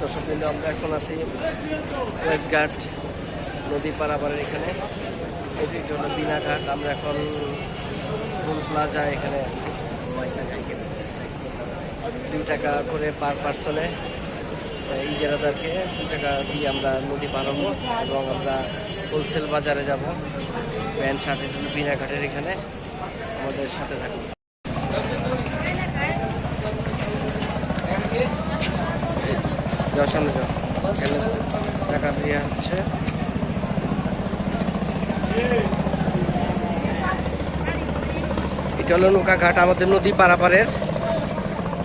দর্শক কিন্তু আমরা এখন আছি ওয়েস্টঘাট নদী পারাপারের এখানে। এটি হলো বিনাঘাট। আমরা এখন ফুল প্লাজা এখানে 2 টাকা করে পার পার্সনে ইজারাদারকে 2 টাকা দিয়ে আমরা নদী পার হবো এবং আমরা হোলসেল বাজারে যাব। প্যান্ট শার্টের বিনাঘাটের এখানে আমাদের সাথে থাকুন। যাওয়ার সামনে যাও, এখানে টাকা দেওয়া হচ্ছে। এটা হলো নৌকা ঘাট আমাদের নদী পারাপারের।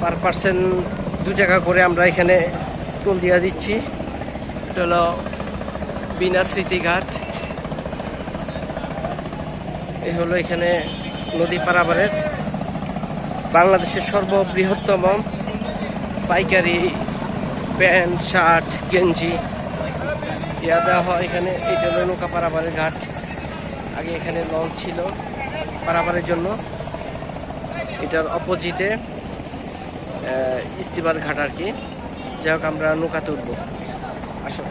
পার পার্সেন্ট 2 টাকা করে আমরা এখানে টোল দিয়ে দিচ্ছি। এটা হলো বিনা স্মৃতিঘাট। এই হলো এখানে নদী পারাপারের বাংলাদেশের সর্ববৃহত্তম পাইকারি প্যান্ট শার্ট গেঞ্জি ইয়া দেওয়া হয় এখানে। এইটা হলো নৌকা পারাপারের ঘাট। আগে এখানে লঞ্চ ছিল পারাপারের জন্য। এটার অপোজিটে স্টিমার ঘাট আর কি। যাই হোক, আমরা নৌকাতে উঠবো। আসো,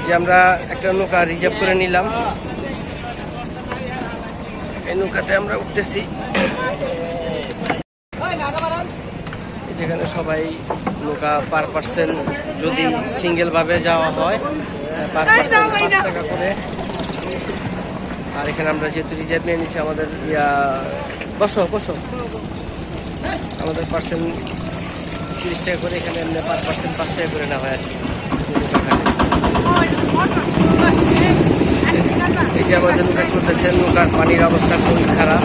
যে আমরা একটা নৌকা রিজার্ভ করে নিলাম। এই নৌকাতে আমরা উঠতেছি। যেখানে সবাই নৌকা পার পার্সেন্ট যদি সিঙ্গেল ভাবে যাওয়া হয় পার পার্সেন্ট 5 টাকা করে। আর এখানে আমরা যেহেতু রিজার্ভ নিয়ে নিচ্ছি আমাদের বসো আমাদের পার্সেন্ট 30 টাকা করে। এখানে এমনি পার পার্সেন্ট 5 টাকা করে নেওয়া হয় আর কি। এই যে আমাদের নৌকা চলতেছে। নৌকার পানির অবস্থা খুবই খারাপ,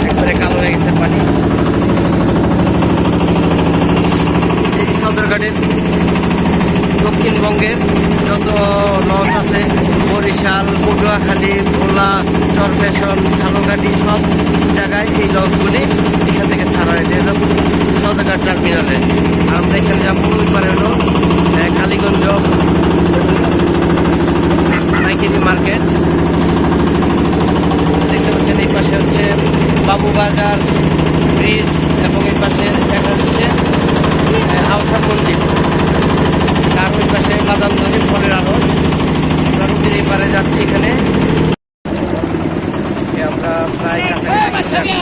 একবারে কালো হয়ে গেছে পানি। সদরঘাটের দক্ষিণবঙ্গের যত লঞ্চ আছে, বরিশাল, পটুয়াখালী, ভোলা, চরফেশন, ঝালকাঠি, সব জায়গায় এই লঞ্চগুলি এখান থেকে ছাড়া হয়। সদরঘাট টার্মিনালে। আর আমরা এখানে যাবো এবারে হলো কালীগঞ্জ পাইকারি মার্কেট। দেখতে পাচ্ছেন এই পাশে হচ্ছে বাবুবাজার ব্রিজ এবং এই পাশে দেখা যাচ্ছে আউসার মন্দির। তার ওই পাশে বাদাম ধরে ফলের আলো। আমরা নদীর এই পারে যাচ্ছি। এখানে আমরা প্রায় কাছাকাছি আসছি।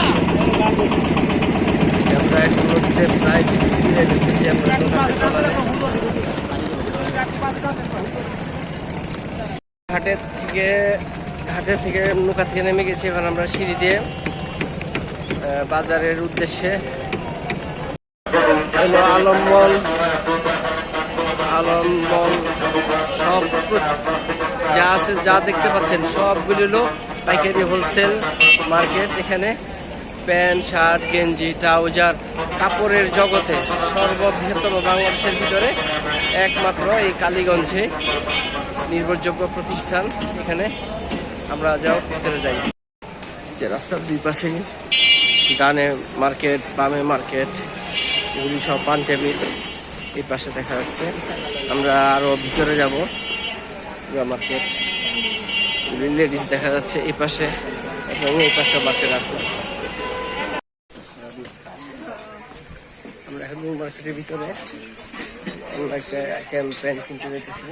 আমরা এখন নদীতে প্রায় ফিরে যাচ্ছি। আমরা ঘাটের থেকে নৌকা থেকে নেমে গেছি। এখন আমরা সিঁড়ি দিয়ে বাজারের উদ্দেশ্যে আলমমল সব যা আছে, যা দেখতে পাচ্ছেন সবগুলি হলো পাইকারি হোলসেল মার্কেট। এখানে প্যান্ট শার্ট গেঞ্জি ট্রাউজার কাপড়ের জগতে সর্ববৃহত্তম বাংলাদেশের ভিতরে একমাত্র এই কালীগঞ্জে নির্ভরযোগ্য প্রতিষ্ঠান। এখানে আমরা যাও ভিতরে যাই। যে রাস্তার 2 পাশেই ডানে মার্কেট, বামে মার্কেট, এগুলি সব পাঞ্জাবির। এই পাশে দেখা যাচ্ছে। আমরা আরো ভিতরে যাব। মার্কেট লেডিস দেখা যাচ্ছে এই পাশে এবং এই পাশে মার্কেট আছে। আমরা এখন মার্কেটের ভিতরে আমরা একটা প্যান্ট কিনতে যেতেছি।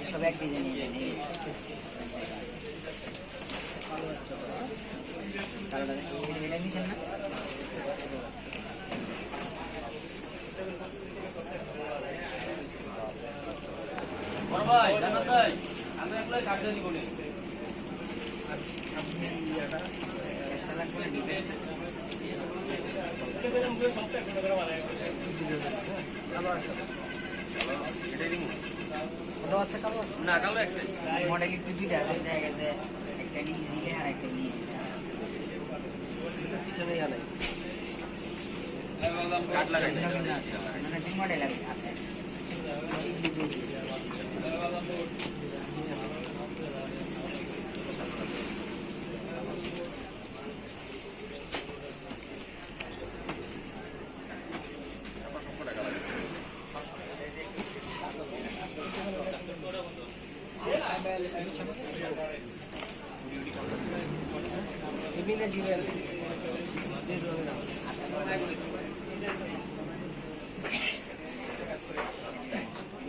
সব এক ডিজাইন না কালো একটা মডেল একটু দুইটা জায়গাতে একটা ইজি আর একটা ইজি পিছনে গেলে কাট লাগাই মানে তিন মডেল আছে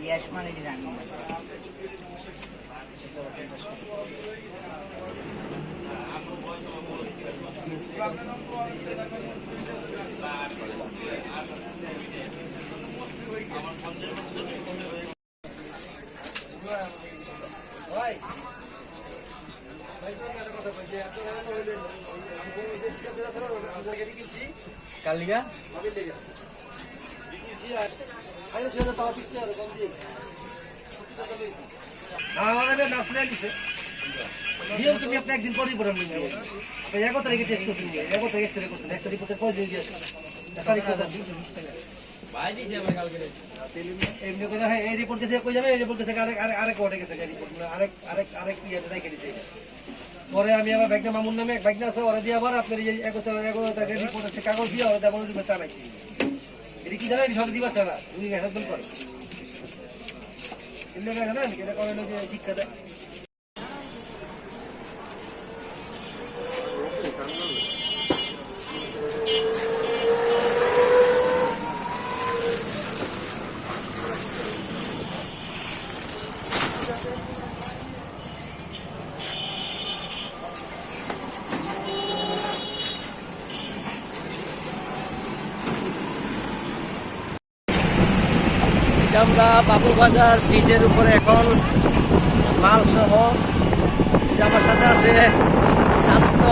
ইয়াস মানে কি জানি কালিয়া তুমি আপনি একদিন পরেই পড়ান 11 তারিখে টেস্ট করছেন 11 তারিখে এক্সরে করছেন এক্সরে রিপোর্টে কয় দিন দিয়েছেন তারিখ কত আছে ভাই দিছে আমার কালকে এমনি করে হ্যাঁ এই রিপোর্ট দিতে কই যাবে এই রিপোর্ট দিতে আরেক কোর্টে গেছে এই রিপোর্ট আরেক ইয়ে রেখে দিয়েছে পরে আমি আবার ব্যাগনা মামুন নামে এক ব্যাগনা আছে ওরা দিয়ে আবার আপনার এই 11 তারিখে রিপোর্ট আছে কাগজ দিয়ে ওরা দেবো রুমে টানাইছি এটা কি জানেন সব দিবার চানা উনি একদম করে এমনি করে জানেন এটা করে যে শিক্ষা দেয় আমরা বাবুবাজার ব্রিজের উপরে এখন মাল সহ আমার সাথে আছে স্বাস্থ্য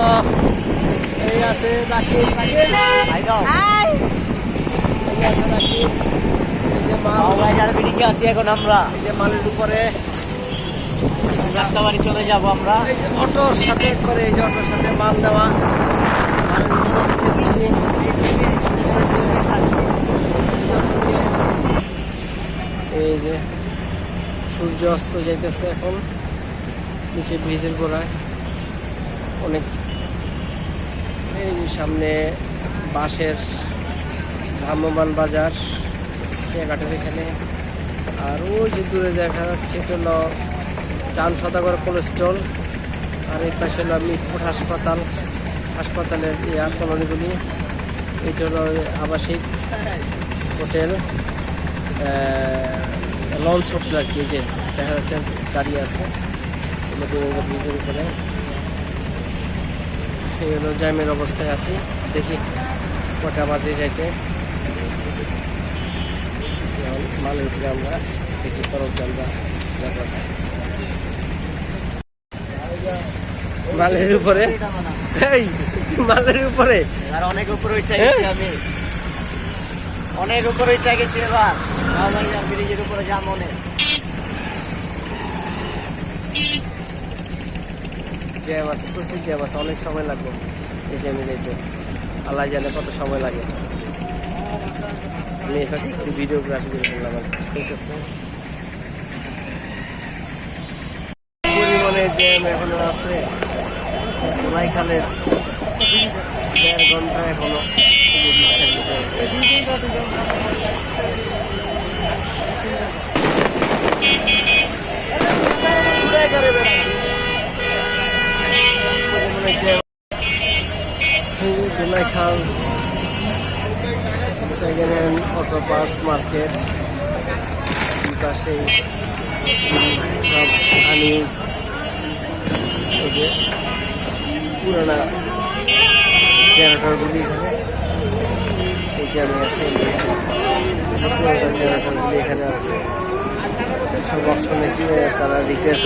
এই আছে রাকিব এই আছে রাকিব এই যে মাল আছি এখন আমরা এই যে মালের উপরে রাস্তাবাড়ি চলে যাব আমরা এই যে অটোর সাথে করে এই যে অটোর সাথে মাল নেওয়া মালের উপরে বসেছি। এই যে সূর্য অস্ত যাইতেছে এখন নিচে ব্রিজের গোড়ায় অনেক এই যে সামনে বাঁশের ভ্রাম্যমাণ বাজার কেনাঘাটের এখানে আর ওই যে দূরে দেখা যাচ্ছে এটা হলো চান সদাগর কোলেস্ট্রল আর এই পাশে হলো মিটফুট হাসপাতালের কলোনিগুলি এটা হলো আবাসিক হোটেল লঞ্চ হোটেল আর কি যে দেখা যাচ্ছে দাঁড়িয়ে আছে ব্রিজের উপরে এই হলো জ্যামের অবস্থায় আছি দেখি কটা বাজে যাইতে মালের উপরে আমরা দেখি খরচ আমরা মালের উপরে এই মালের উপরে আর অনেক উপরে উঠে গেছি আমি অনেক উপরে উঠে গেছি এবার ব্রিজের উপরে যা মনে জ্যাম আছে প্রচুর জ্যাম আছে অনেক সময় লাগবে এই জ্যামে যেতে আল্লাহ জানে কত সময় লাগে আমি এখানে একটু ভিডিওগ্রাফি করে ফেললাম ঠিক আছে পরিমাণে জ্যাম এখনো আছে গোলাইখালের 1.5 ঘন্টা এখনো Golaikhal second hand auto parts market পাশে সব আনইউজ পুরানা জেনারেটরগুলি এখানে এই জ্যামে আছে পুরানা জেনারেটরগুলি এখানে আছে সব অপশনে কি তারা রিকোয়েস্ট